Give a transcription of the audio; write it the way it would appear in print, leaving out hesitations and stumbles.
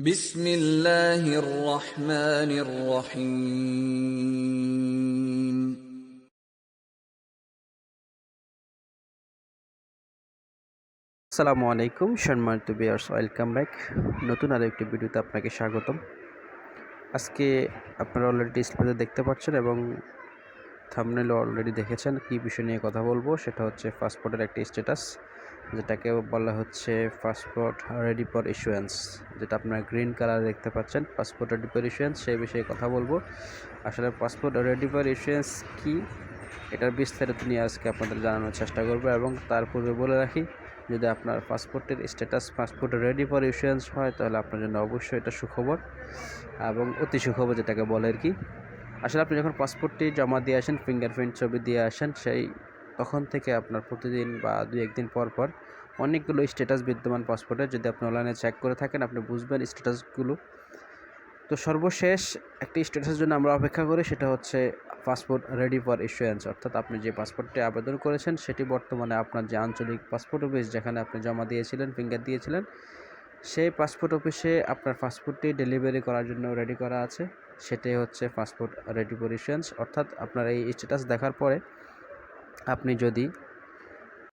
বিসমিল্লাহির রহমানির রহিম। আসসালামু আলাইকুম সম্মানিত ভিউয়ার্স, ওয়েলকাম ব্যাক। নতুন আরও একটি ভিডিওতে আপনাকে স্বাগতম। আজকে আপনারা অলরেডি ডিসপ্লেতে দেখতে পাচ্ছেন এবং থাম্বনেলে অলরেডি দেখেছেন কী বিষয় নিয়ে কথা বলবো। সেটা হচ্ছে পাসপোর্টের একটি স্ট্যাটাস, যেটাকে বলা হচ্ছে পাসপোর্ট রেডি ফর ইস্যুয়েন্স, যেটা আপনারা গ্রিন কালার দেখতে পাচ্ছেন। পাসপোর্ট রেডি ফর ইস্যুয়েন্স, সেই বিষয়ে কথা বলবো। আসলে পাসপোর্ট রেডি ফর ইস্যুয়েন্স কী, এটার বিস্তারিত নিয়ে আজকে আপনাদের জানানোর চেষ্টা করবো। এবং তার পূর্বে বলে রাখি, যদি আপনার পাসপোর্টের status passport ready for issuance হয়, তাহলে আপনার জন্য অবশ্যই এটা সুখবর এবং অতি সুখবর, যেটাকে বলে আর কি। আসলে আপনি যখন পাসপোর্টটি জমা দিয়ে আসেন, ফিঙ্গারপ্রিন্ট ছবি দিয়ে আসেন, তখন থেকে আপনার প্রতিদিন বা দুই একদিন পর পর অনেকগুলো স্ট্যাটাস বিদ্যমান পাসপোর্টে। যদি আপনি অনলাইনে চেক করে থাকেন, আপনি বুঝবেন স্ট্যাটাসগুলো। তো সর্বশেষ একটি স্ট্যাটাসের জন্য আমরা অপেক্ষা করি, সেটা হচ্ছে পাসপোর্ট রেডি ফর ইস্যুয়েন্স। অর্থাৎ আপনি যে পাসপোর্টটি আবেদন করেছেন, সেটি বর্তমানে আপনার যে আঞ্চলিক পাসপোর্ট অফিস, যেখানে আপনি জমা দিয়েছিলেন, ফিঙ্গার দিয়েছিলেন, সেই পাসপোর্ট অফিসে আপনার পাসপোর্টটি ডেলিভারি করার জন্য রেডি করা আছে। সেটাই হচ্ছে পাসপোর্ট রেডি ফর ইস্যুয়েন্স। অর্থাৎ আপনার এই স্ট্যাটাস দেখার পরে আপনি যদি